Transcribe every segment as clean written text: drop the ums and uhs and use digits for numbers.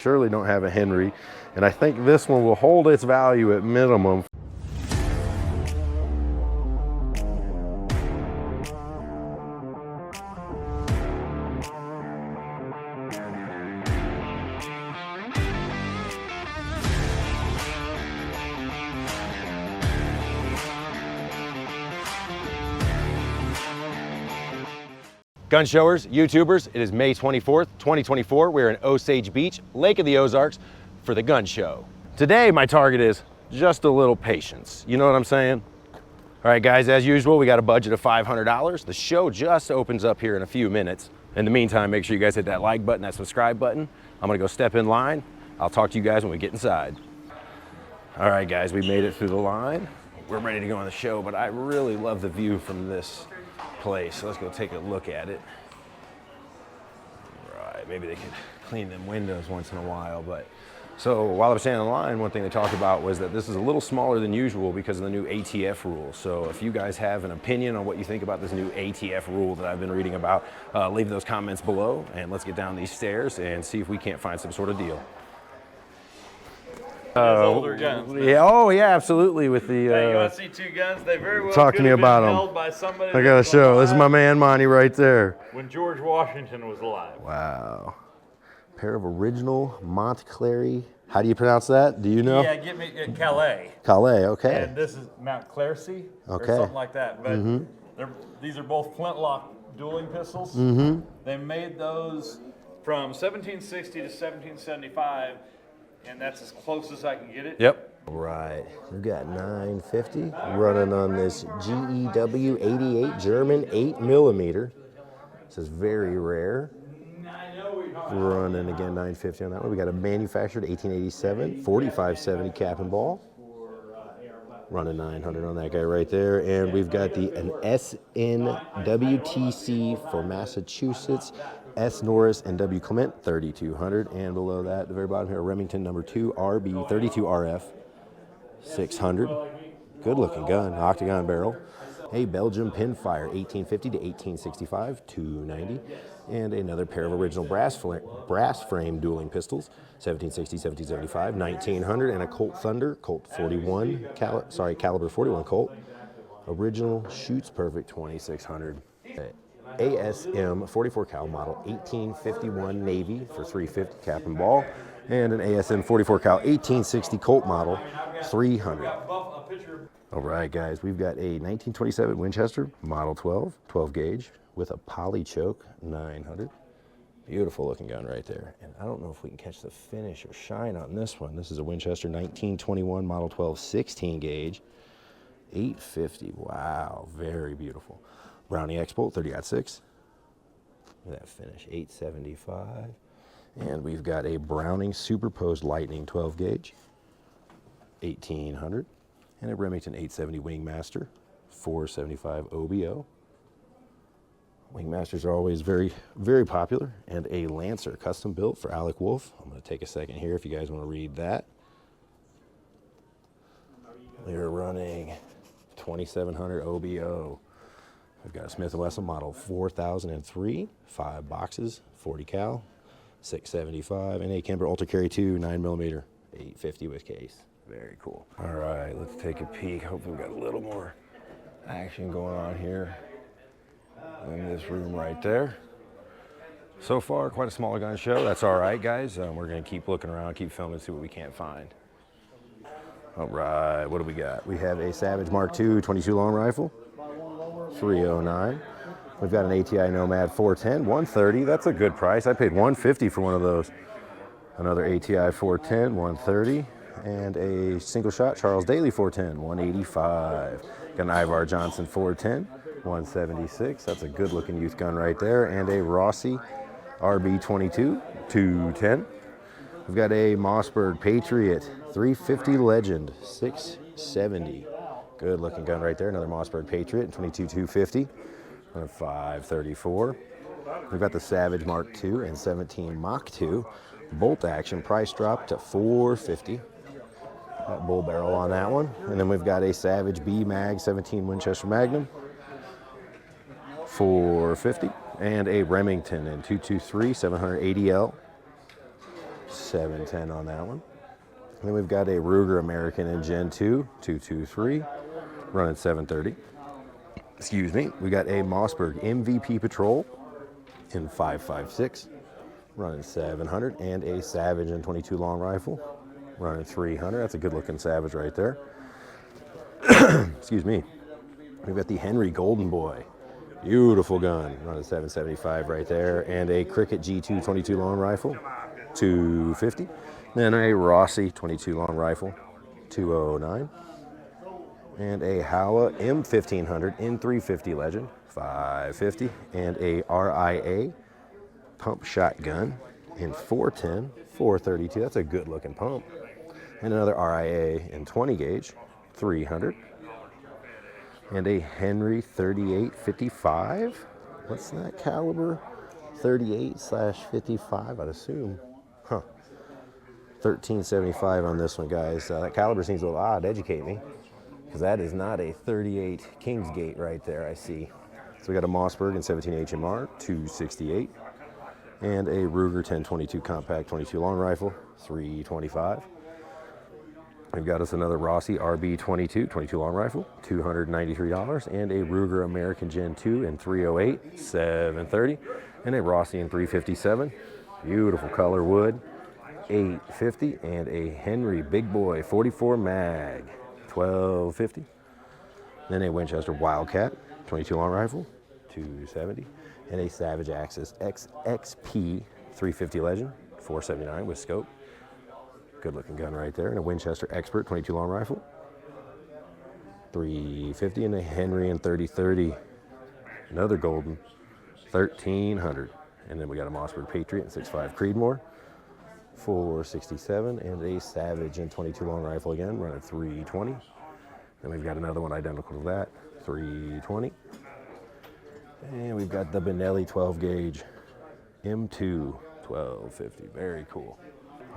Surely don't have a Henry, and I think this one will hold its value at minimum. Gun showers, YouTubers, it is May 24th, 2024. We're in Osage Beach, Lake of the Ozarks, for the gun show. Today, my target is just a little patience. You know what I'm saying? All right, guys, as usual, we got a budget of $500. The show just opens up here in a few minutes. In the meantime, make sure you guys hit that like button, that subscribe button. I'm gonna go step in line. I'll talk to you guys when we get inside. All right, guys, we made it through the line. We're ready to go on the show, but I really love the view from this place, so let's go take a look at it. Right, maybe they could clean them windows once in a while. But so while I was standing in line, one thing they talked about was that this is a little smaller than usual because of the new ATF rule. So if you guys have an opinion on what you think about this new ATF rule that I've been reading about, leave those comments below, and let's get down these stairs and see if we can't find some sort of deal. Older guns. Yeah. Oh, yeah, absolutely. With the. Hey, you want to see two guns? They very well talk to me about them. held by somebody. I gotta show. This is my man Monty right there. When George Washington was alive. Wow. Pair of original Montclair. How do you pronounce that? Do you know? Yeah, get me Calais. Calais. Okay. And this is Mount Claircy, okay, or something like that. But these are both flintlock dueling pistols. They made those from 1760 to 1775. And that's as close as I can get it. Yep. All right, we've got 950 running on this GEW 88 German 8mm. This is very rare. Running again 950 on that one. We got a manufactured 1887 4570 cap and ball. Running 900 on that guy right there. And we've got an SNWTC for Massachusetts. S. Norris and W. Clement, 3200, and below that, at the very bottom here, Remington number 2, RB 32 RF, 600. Good looking gun, octagon barrel. A Belgium Pinfire, 1850 to 1865, 290, and another pair of original brass frame dueling pistols, 1760, 1775, 1900, and a Colt Thunder, Colt 41, caliber 41 Colt, original, shoots perfect, 2600. ASM 44 cal model 1851 Navy for 350 cap and ball, and an ASM 44 cal 1860 Colt model 300. All right, guys, we've got a 1927 Winchester model 12 gauge with a poly choke 900. Beautiful looking gun right there. And I don't know if we can catch the finish or shine on this one. This is a Winchester 1921 model 12 16 gauge 850. Wow, very beautiful. Browning X-Bolt 30-06. Look at that finish, 875. And we've got a Browning Superposed Lightning 12 gauge, 1800. And a Remington 870 Wingmaster, 475 OBO. Wingmasters are always very, very popular. And a Lancer custom built for Alec Wolf. I'm gonna take a second here if you guys wanna read that. They're running 2700 OBO. We've got a Smith & Wesson model 4003, 5 boxes, 40 cal, 675, and a Kimber Ultra Carry 2, 9mm, 850 with case. Very cool. All right, let's take a peek. Hopefully we got a little more action going on here in this room right there. So far, quite a smaller gun show. That's all right, guys. We're gonna keep looking around, keep filming, see what we can't find. All right, what do we got? We have a Savage Mark II 22 long rifle. 309. We've got an ATI Nomad 410, 130. That's a good price. I paid 150 for one of those. Another ATI 410, 130, and a single shot Charles Daly 410, 185. Got an Ivar Johnson 410, 176. That's a good looking youth gun right there. And a Rossi RB22, 210. We've got a Mossberg Patriot 350 Legend, 670. Good looking gun right there. Another Mossberg Patriot, 22 250, 534. We've got the Savage Mark II and 17 Mach 2 bolt action, price drop to 450. That bull barrel on that one. And then we've got a Savage B Mag 17 Winchester Magnum, 450, and a Remington in 223 780L, 710 on that one. And then we've got a Ruger American in Gen 2, 223, running 730. Excuse me. We got a Mossberg MVP Patrol in 5.56, running 700, and a Savage in 22 long rifle, running 300. That's a good looking Savage right there. Excuse me. We've got the Henry Golden Boy, beautiful gun, running 775 right there, and a Cricket G2 22 long rifle, 250. Then a Rossi 22 long rifle, 209, and a Howa M1500 in 350 Legend, 550, and a RIA pump shotgun in 410, 432. That's a good looking pump. And another RIA in 20 gauge, 300. And a Henry 3855. What's that caliber? 38/55, I'd assume. Huh. 1375 on this one, guys. That caliber seems a little odd. Educate me, because that is not a 38 Kingsgate right there, I see. So we got a Mossberg in 17 HMR, 268, and a Ruger 1022 compact 22 long rifle, 325. We've got us another Rossi RB22 22 long rifle, $293, and a Ruger American Gen 2 in 308, 730, and a Rossi in 357, beautiful color wood, 850, and a Henry Big Boy 44 mag, 1250. Then a Winchester Wildcat 22 long rifle, 270, and a Savage Axis XXP 350 Legend, 479 with scope. Good looking gun right there. And a Winchester Expert 22 long rifle, 350, and a Henry in 3030, another golden, 1300. And then we got a Mossberg Patriot in 6.5 Creedmoor, 467, and a Savage in 22 long rifle again, running 320. Then we've got another one identical to that, 320. And we've got the Benelli 12 gauge M2, 1250. Very cool.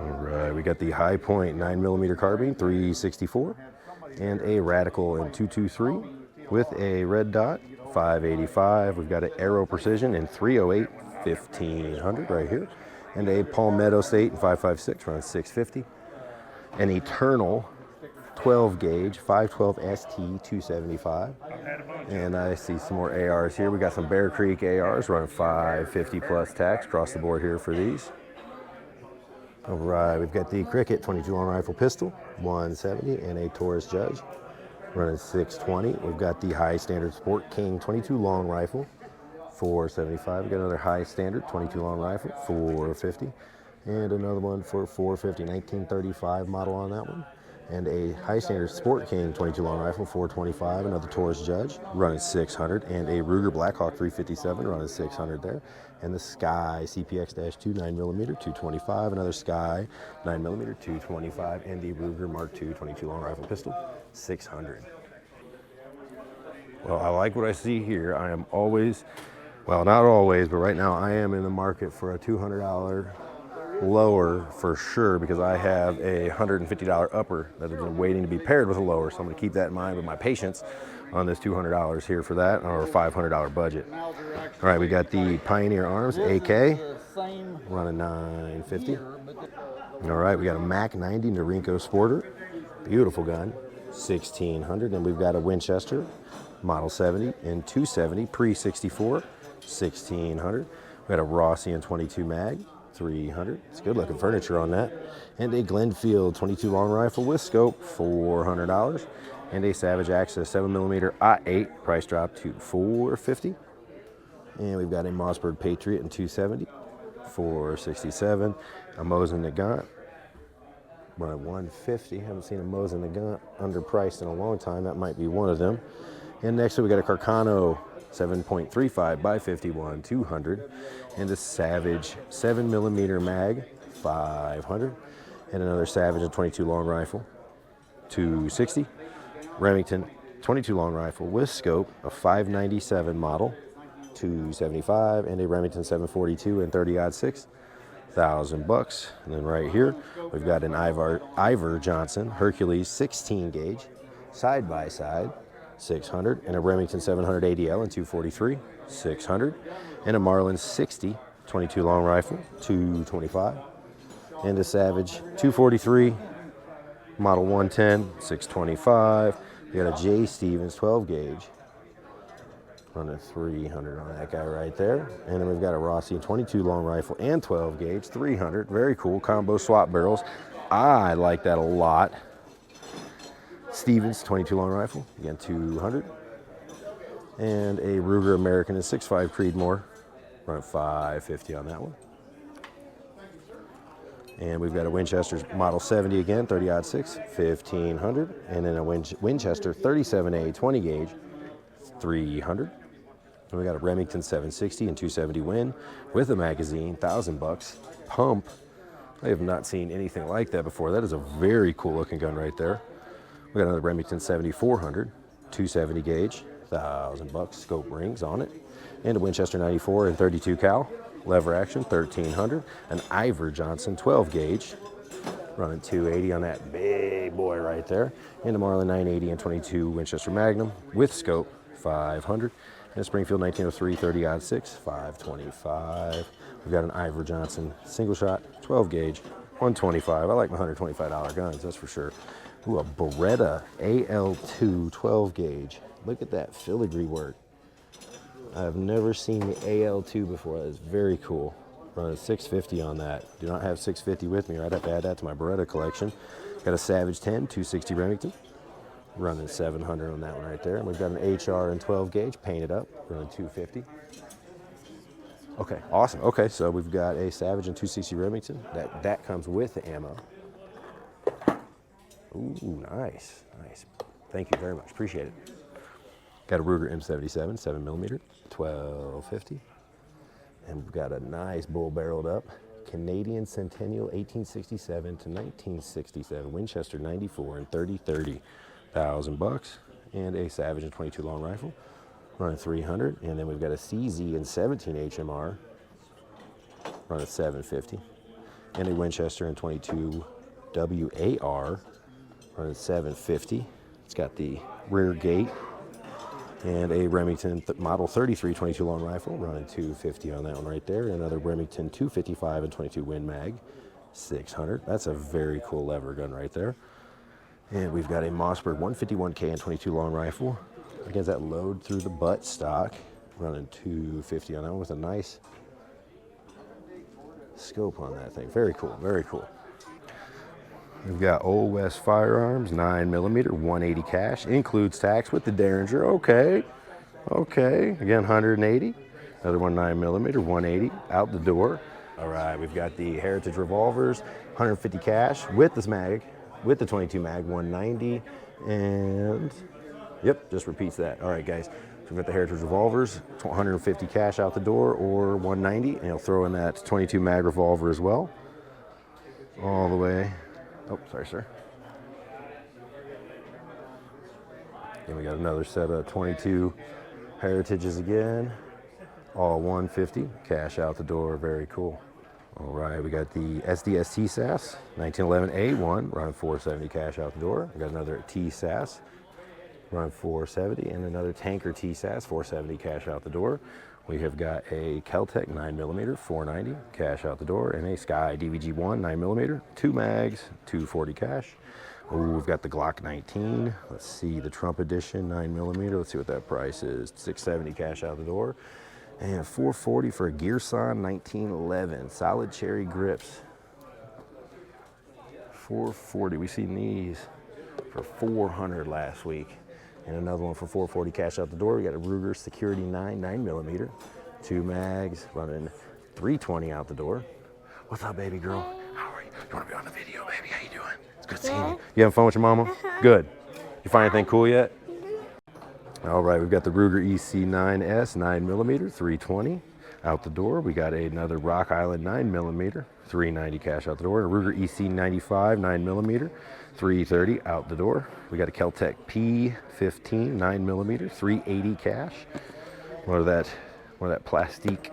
All right, we got the High Point 9mm carbine, 364, and a Radical in 223 with a red dot, 585. We've got an Aero Precision in 308, 1500 right here, and a Palmetto State in 556, around 650. An Eternal 12 gauge 512 ST 275, and I see some more ARs here. We got some Bear Creek ARs running 550 plus tax across the board here for these. All right, we've got the Cricket 22 long rifle pistol, 170, and a Taurus Judge, running 620. We've got the High Standard Sport King 22 long rifle, 475. We've got another High Standard 22 long rifle, 450, and another one for 450, 1935 model on that one. And a High Standard Sport King 22 long rifle, 425, another Taurus Judge, running 600, and a Ruger Blackhawk 357, running 600 there. And the Sky CPX-2 9mm 225, another Sky 9mm 225, and the Ruger Mark II 22 long rifle pistol, 600. Well, I like what I see here. I am always, well, not always, but right now I am in the market for a $200 lower for sure, because I have a $150 upper that has been waiting to be paired with a lower. So I'm going to keep that in mind with my patience on this $200 here for that, or a $500 budget. All right, we got the Pioneer Arms AK running 950. All right, we got a Mac 90 Norinco Sporter, beautiful gun, 1600. And we've got a Winchester Model 70 in 270 pre-64, 1600. We got a Rossi in 22 mag, 300. It's good looking furniture on that. And a Glenfield 22 long rifle with scope, $400. And a Savage Axis 7mm I8, price drop to $450. And we've got a Mossberg Patriot in 270, $467. A Mosin Nagant, running $150. Haven't seen a Mosin Nagant underpriced in a long time. That might be one of them. And next we got a Carcano 7.35 by 51, 200, and a Savage 7mm mag, 500, and another Savage 22 long rifle, 260. Remington 22 long rifle with scope, a 597 model, 275, and a Remington 742 and 30-06, $1,000. And then right here we've got an Ivor Johnson Hercules 16 gauge side by side, 600, and a Remington 700 ADL in 243, 600, and a Marlin 60 22 long rifle, 225. And a Savage 243, model 110, 625. We got a J. Stevens 12 gauge, running 300 on that guy right there. And then we've got a Rossi 22 long rifle and 12 gauge, 300. Very cool combo swap barrels. I like that a lot. Stevens 22 long rifle, again 200. And a Ruger American and 6.5 Creedmoor, running 550 on that one. And we've got a Winchester Model 70 again, 30-06, 1500. And then a Winchester 37A 20 gauge, 300. And we got a Remington 760 and 270 Win with a magazine, $1,000. Pump. I have not seen anything like that before. That is a very cool looking gun right there. We got another Remington 7400, 270 gauge, $1,000. Scope rings on it. And a Winchester 94 and 32 cal. Lever action, 1300. An Ivor Johnson 12 gauge, running 280 on that big boy right there. And a Marlin 980 and 22 Winchester Magnum with scope, 500. And a Springfield 1903 30-06, 525. We've got an Ivor Johnson single shot, 12 gauge, 125. I like my $125 guns, that's for sure. Ooh, a Beretta AL2 12 gauge. Look at that filigree work. I've never seen the AL2 before. That is very cool. Running 650 on that. Do not have 650 with me, or I'd have to add that to my Beretta collection. Got a Savage 10, 260 Remington. Running 700 on that one right there. And we've got an HR and 12 gauge painted up, running 250. Okay, awesome. Okay, so we've got a Savage and 260 Remington. That comes with the ammo. Ooh, nice, nice. Thank you very much. Appreciate it. Got a Ruger M77, 7mm, 1250. And we've got a nice bull barreled up Canadian Centennial 1867 to 1967 Winchester 94 and 30-30, $1,000. And a Savage and 22 long rifle, running 300. And then we've got a CZ and 17 HMR, running 750. And a Winchester and 22 WAR, running 750. It's got the rear gate. And a Remington Model 33 22 long rifle, running 250 on that one right there. Another Remington 255 and 22 Win Mag, 600. That's a very cool lever gun right there. And we've got a Mossberg 151K and 22 long rifle. Again, that load through the butt stock, running 250 on that one with a nice scope on that thing. Very cool, very cool. We've got Old West Firearms, 9mm, 180 cash, includes tax with the Derringer. Okay, okay. Again, 180. Another one, 9mm, 180, out the door. All right, we've got the Heritage Revolvers, 150 cash with this mag, with the 22 mag, 190, and yep, just repeats that. All right, guys. So we've got the Heritage Revolvers, 150 cash out the door, or 190, and he'll throw in that 22 mag revolver as well, all the way. Oh, sorry, sir. And we got another set of 22 Heritages again, all 150, cash out the door, very cool. All right, we got the SDS TSAS, 1911A1, running 470, cash out the door. We got another TSAS, running 470, and another Tanker TSAS, 470, cash out the door. We have got a Keltec 9mm, 490, cash out the door, and a Sky DVG-1 9mm, 2 mags, 240 cash. Ooh, we've got the Glock 19. Let's see, the Trump edition 9mm. Let's see what that price is. 670 cash out the door, and 440 for a Gearson 1911, solid cherry grips. 440. We seen these for 400 last week. And another one for 440 cash out the door. We got a Ruger Security 9mm, 2 mags, running 320 out the door. What's up, baby girl? How are you? You want to be on the video, baby? How you doing? It's good seeing you. You having fun with your mama? Good. You find anything cool yet? All right, we've got the Ruger EC9S 9mm, 320 out the door. We got another Rock Island 9mm, 390 cash out the door. A Ruger EC95 9mm, 330 out the door. We got a Keltec P15 9mm, 380 cash. More of that plastique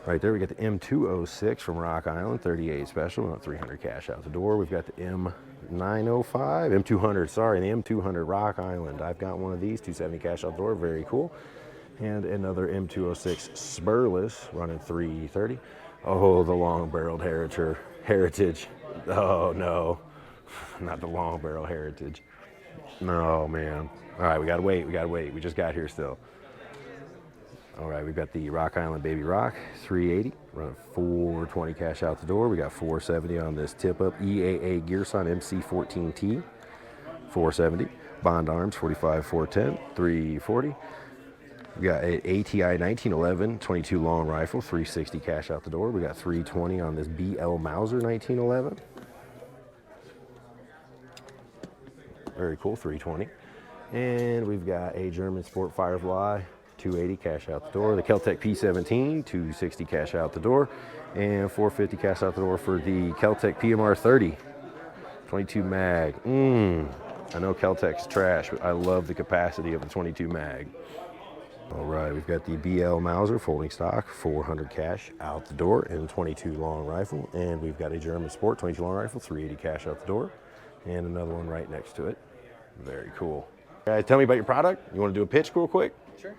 right there. We got the M206 from Rock Island, 38 special, about 300 cash out the door. We've got the M200, sorry, the M200 Rock Island. I've got one of these, 270 cash out the door, very cool. And another M206 spurless, running 330. Oh, the long-barreled Heritage. Oh no, not the long barrel Heritage. No, man. All right, we gotta wait. We just got here still. All right, we've got the Rock Island Baby Rock 380, running 420 cash out the door. We got 470 on this tip up EAA Gearson MC14T, 470. Bond Arms 45 410, 340. We got an ATI 1911 22 long rifle, 360 cash out the door. We got 320 on this BL Mauser 1911. Very cool, 320. And we've got a German Sport Firefly 280 cash out the door. The Keltec P17 260 cash out the door, and 450 cash out the door for the Keltec PMR 30 22 mag. I know Keltec's trash, but I love the capacity of the 22 mag. All right, we've got the BL Mauser folding stock, 400 cash out the door, and 22 long rifle. And we've got a German Sport 22 long rifle, 380 cash out the door, and another one right next to it. Very cool. Guys, tell me about your product. You want to do a pitch real quick? Sure.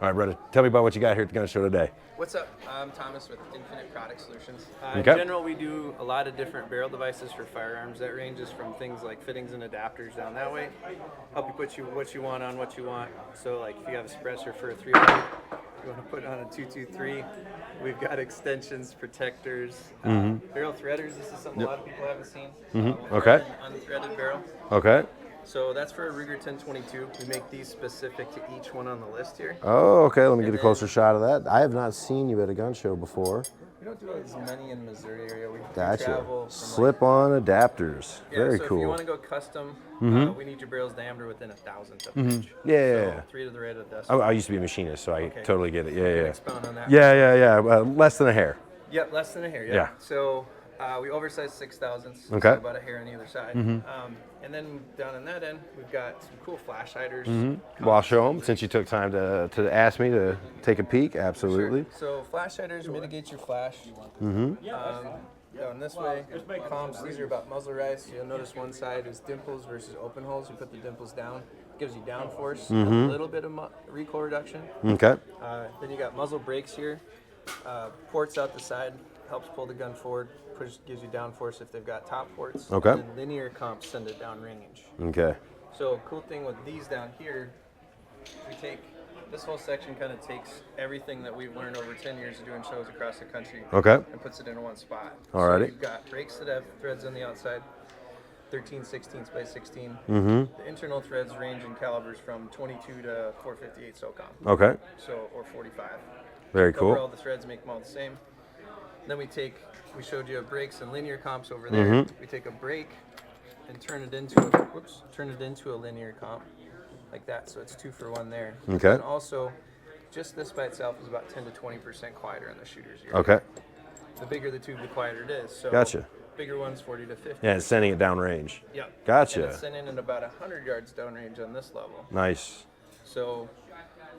All right, brother, tell me about what you got here at the gun show today. What's up? I'm Thomas with Infinite Product Solutions. Okay. In general, we do a lot of different barrel devices for firearms. That ranges from things like fittings and adapters down that way. Help you put what you want on what you want. So like if you have a suppressor for a 300, you want to put it on a 223. We've got extensions, protectors, barrel threaders. This is something a lot of people haven't seen. Okay. Unthreaded barrel. Okay. So that's for a Ruger 1022. We make these specific to each one on the list here. Oh, okay. Let me get a closer shot of that. I have not seen you at a gun show before. We don't do as many in Missouri area. We Gotcha. travel from Slip-on adapters. Yeah, Very so cool. if you want to go custom, we need your barrel's diameter within 1,000th of an inch. Yeah. So 3 to the right of the Oh, decimal. I used to be a machinist, so I totally get it. Yeah. Expound on that. Yeah. Less than a hair. Yep, less than a hair. Yeah. So we oversize 6,000ths. Okay. So about a hair on either side. And then down on that end, we've got some cool flash hiders. Well, I'll show them since you took time to ask me to take a peek. Absolutely. So flash hiders mitigate your flash. Going this way, comps, these are about muzzle rise. You'll notice one side is dimples versus open holes. You put the dimples down, gives you downforce, a little bit of recoil reduction. Okay. Then you got muzzle brakes here, ports out the side, helps pull the gun forward, gives you downforce if they've got top ports. Okay. And then linear comps send it down range. Okay. So cool thing with these down here, we take this whole section kind of takes everything that we've learned over 10 years of doing shows across the country. Okay. And puts it in one spot. Alrighty. So you've got brakes that have threads on the outside, 13/16 by 16. The internal threads range in calibers from 22 to 458 SOCOM. Okay. So, or 45. Very cool. Overall, the threads make them all the same. Then we showed you brakes and linear comps over there. We take a brake and turn it into a linear comp, like that. So it's 2 for 1 there. Okay. And also, just this by itself is about 10 to 20% quieter in the shooter's ear. Okay. The bigger the tube, the quieter it is. So Gotcha. Bigger ones, 40 to 50. Yeah, it's sending it downrange. Yep. Gotcha. And it's sending it about 100 yards downrange on this level. Nice. So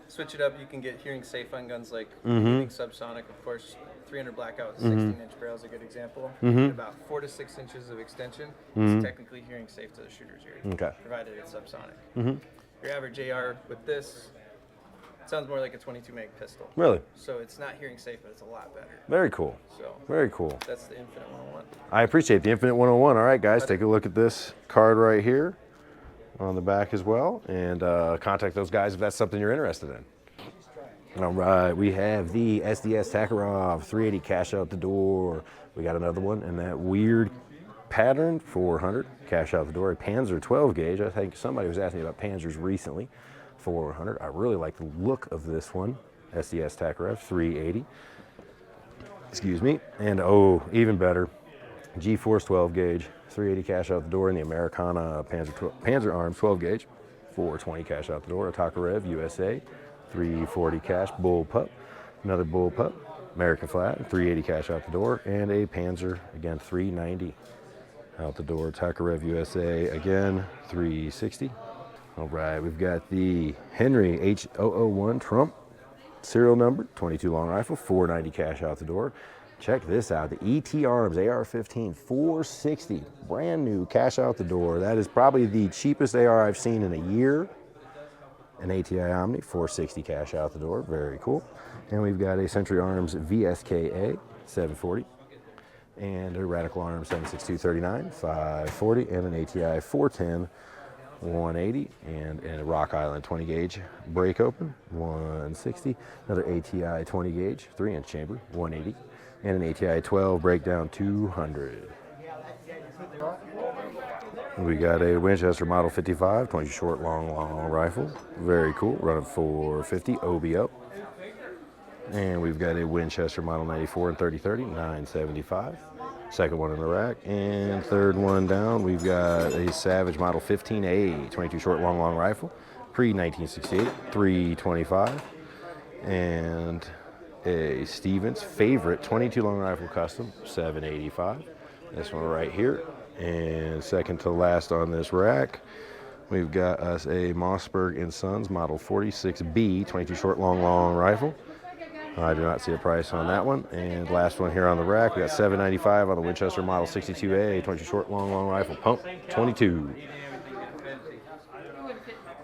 switch it up, you can get hearing safe on guns like hearing subsonic, of course. 300 blackout, 16-inch barrel is a good example. About 4 to 6 inches of extension. It's technically hearing safe to the shooter's ear, Okay. provided it's subsonic. Your average AR with this sounds more like a 22 mag pistol. Really? So it's not hearing safe, but it's a lot better. Very cool. So Very cool. that's the Infinite 101. I appreciate the Infinite 101. All right, guys, take a look at this card right here on the back as well, and contact those guys if that's something you're interested in. All right, we have the SDS Takarov 380 cash out the door. We got another one, and that weird pattern 400 cash out the door. A Panzer 12 gauge. I think somebody was asking me about Panzers recently. 400. I really like the look of this one. SDS Takarov 380. Excuse me. And oh, even better, G-Force 12 gauge, 380 cash out the door, and the Americana Panzer Arms 12 gauge, 420 cash out the door. A Tokarev USA, 340 cash, bullpup, another bullpup, American flag, 380 cash out the door, and a Panzer, again, 390 out the door. Tokarev USA, again, 360. All right, we've got the Henry H001 Trump serial number, 22 long rifle, 490 cash out the door. Check this out, the ET Arms AR-15, 460, brand new, cash out the door. That is probably the cheapest AR I've seen in a year. An ATI Omni, 460 cash out the door, very cool. And we've got a Century Arms VSKA, 740. and a Radical Arm 7.62 540, and an ATI 410 180, and a Rock Island 20 gauge break open 160, another ATI 20 gauge 3-inch chamber 180, and an ATI 12 breakdown 200. We got a Winchester Model 55 20 short long rifle, very cool, running 450 OBO. And we've got a Winchester Model 94 and 30-30 975. Second one in the rack, and third one down, we've got a Savage Model 15A 22 short long rifle, pre-1968 325, and a Stevens favorite 22 long rifle custom 785. This one right here. And second to last on this rack, we've got us a Mossberg & Sons Model 46B 22 short long rifle. I do not see a price on that one. And last one here on the rack, we got $795 on the Winchester Model 62A 22 short long rifle pump 22.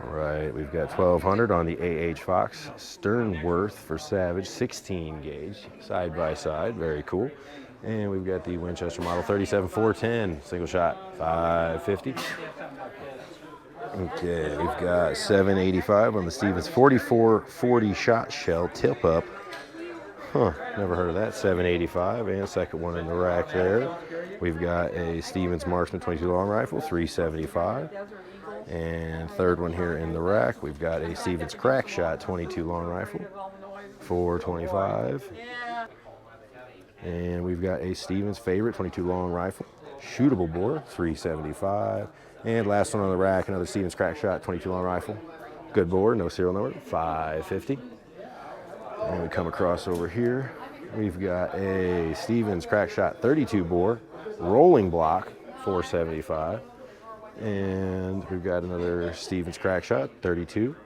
All right, we've got $1,200 on the AH Fox Sternworth for Savage 16 gauge side by side, very cool. And we've got the Winchester Model 37 410 single shot 550. Okay, we've got $785 on the Stevens 4440 shot shell tip up. Huh, never heard of that. $785, and second one in the rack there. We've got a Stevens Marksman 22 long rifle, $375. And third one here in the rack, we've got a Stevens Crack Shot 22 long rifle, $425. And we've got a Stevens Favorite 22 long rifle, shootable bore, $375. And last one on the rack, another Stevens Crack Shot 22 long rifle, good bore, no serial number, $550. And we come across over here, we've got a Stevens Crack Shot 32 bore, rolling block, $475. And we've got another Stevens Crack Shot 32,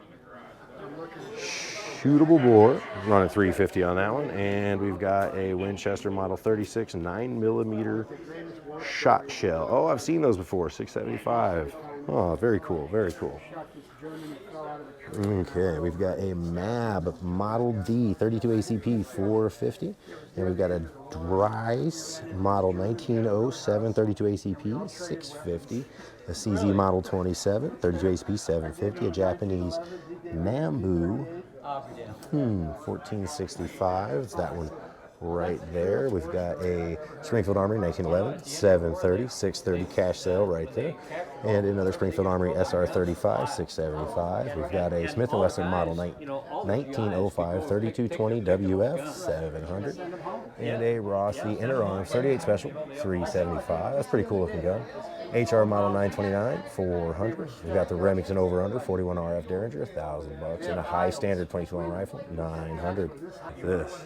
shootable bore, running $350 on that one. And we've got a Winchester Model 36 9mm shot shell. Oh, I've seen those before, $675. Oh, very cool, very cool. Okay, we've got a MAB Model D 32 ACP 450, and we've got a Dryce Model 1907 32 ACP 650, a CZ Model 27 32 ACP 750, a Japanese Mambu 1465. It's that one right there. We've got a Springfield Armory 1911 730 630 cash sale right there, and another Springfield Armory SR35 675. We've got a Smith & Wesson Model 1905 3220 WF 700, and a Rossi Inner Arms 38 Special 375. That's pretty cool looking gun. HR Model 929 400. We've got the Remington over under 41 RF Derringer $1,000, and a high standard 22 long rifle 900. This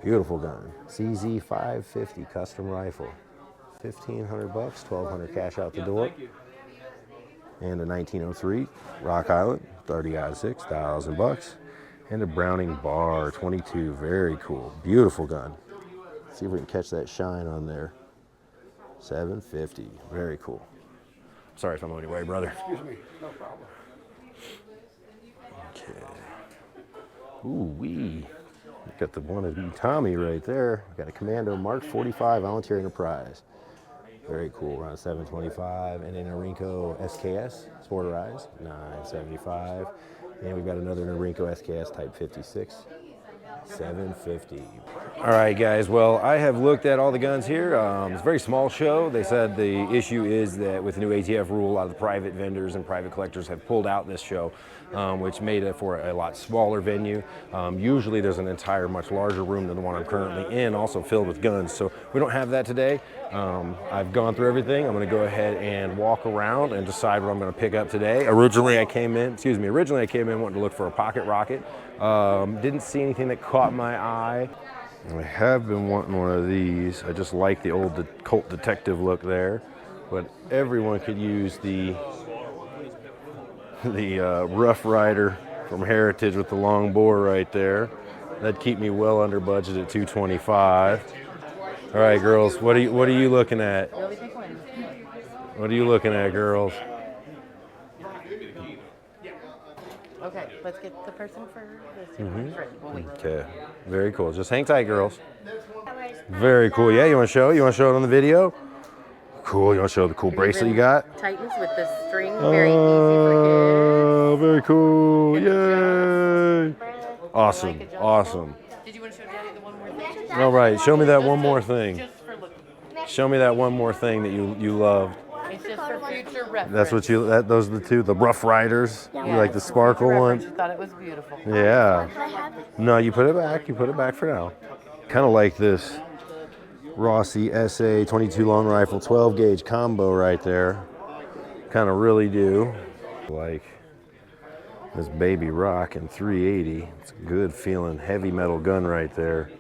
beautiful gun, CZ 550 custom rifle, $1,500, $1,200 cash out the door. And a 1903 Rock Island 30-06, $1,000, and a Browning Bar 22. Very cool, beautiful gun. Let's see if we can catch that shine on there. $750, very cool. Sorry if I'm on your way, brother. Excuse me, no problem. Okay. Ooh wee. Got the wannabe Tommy right there. Got a Commando Mark 45 Volunteer Enterprise. Very cool, around $725. And then a Norinco SKS Sporterize, $975. And we've got another Norinco SKS Type 56, $750. All right, guys. Well, I have looked at all the guns here. It's a very small show. They said the issue is that with the new ATF rule, a lot of the private vendors and private collectors have pulled out this show, which made it for a lot smaller venue. Usually there's an entire much larger room than the one I'm currently in, also filled with guns. So we don't have that today. I've gone through everything. I'm going to go ahead and walk around and decide what I'm going to pick up today. Originally I came in wanting to look for a pocket rocket. Didn't see anything that caught my eye. I have been wanting one of these. I just like the old Colt detective look there, but everyone could use the Rough Rider from Heritage with the long bore right there. That'd keep me well under budget at $225. All right, girls, what are you looking at? What are you looking at, girls? Okay, let's get the person for this. Ready. We'll wait. Okay, very cool. Just hang tight, girls. Very cool. Yeah, you want to show it? You want to show it on the video? Cool. You want to show the cool bracelet you got? Tightens with the string. Very easy for Oh, very cool. kids. Yay. Awesome. Like a jump Awesome. Did you want to show Daddy the one more thing? All right, show me that one more thing. Just for looking. Show me that one more thing that you loved. It's just for future reference. That's what those are the two, the Rough Riders. You like the sparkle one? You thought it was beautiful. Yeah. No, you put it back. You put it back for now. Kind of like this Rossi SA 22 long rifle 12 gauge combo right there. Kind of really do. Like this Baby Rock in 380. It's a good feeling heavy metal gun right there.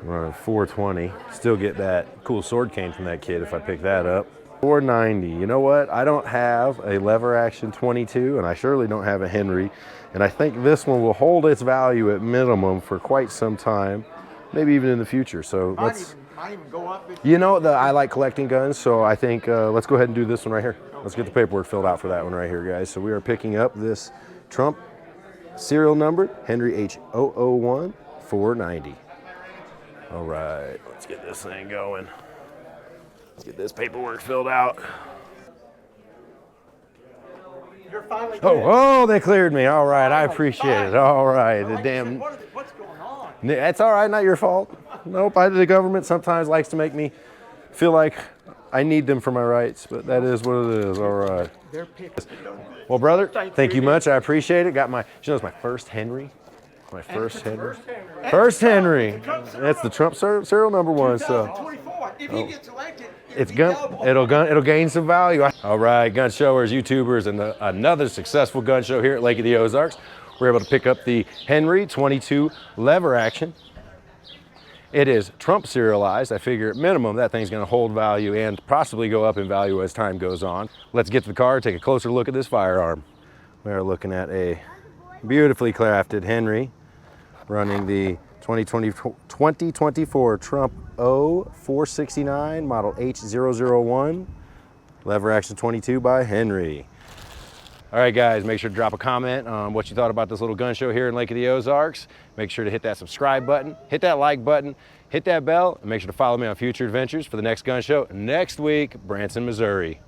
Running 420. Still get that cool sword cane from that kid if I pick that up. 490. You know what? I don't have a lever action 22, and I surely don't have a Henry. And I think this one will hold its value at minimum for quite some time, maybe even in the future. So let's. Might even go up. You know, I like collecting guns, so I think let's go ahead and do this one right here. Let's get the paperwork filled out for that one right here, guys. So we are picking up this Trump serial numbered Henry H001 490. All right, let's get this thing going. Let's get this paperwork filled out. You're finally Oh, they cleared me. All right, I appreciate it. All right, the damn. What's going on? That's all right, not your fault. Nope, the government sometimes likes to make me feel like I need them for my rights, but that is what it is. All right. They're picking. Well, brother, thank you much. I appreciate it. Got my, you know, it's my first Henry. My first Henry. First Henry. That's the Trump serial number one. So 24. If he gets elected, it's it'll gain some value. All right, gun showers, YouTubers, and another successful gun show here at Lake of the Ozarks. We're able to pick up the Henry 22 lever action. It is Trump serialized. I figure at minimum that thing's going to hold value and possibly go up in value as time goes on. Let's get to the car, take a closer look at this firearm. We're looking at a beautifully crafted Henry running the 2024 Trump O469 model H001 lever action 22 by Henry. All right, guys, make sure to drop a comment on what you thought about this little gun show here in Lake of the Ozarks. Make sure to hit that subscribe button, hit that like button, hit that bell, and make sure to follow me on future adventures for the next gun show next week, Branson, Missouri.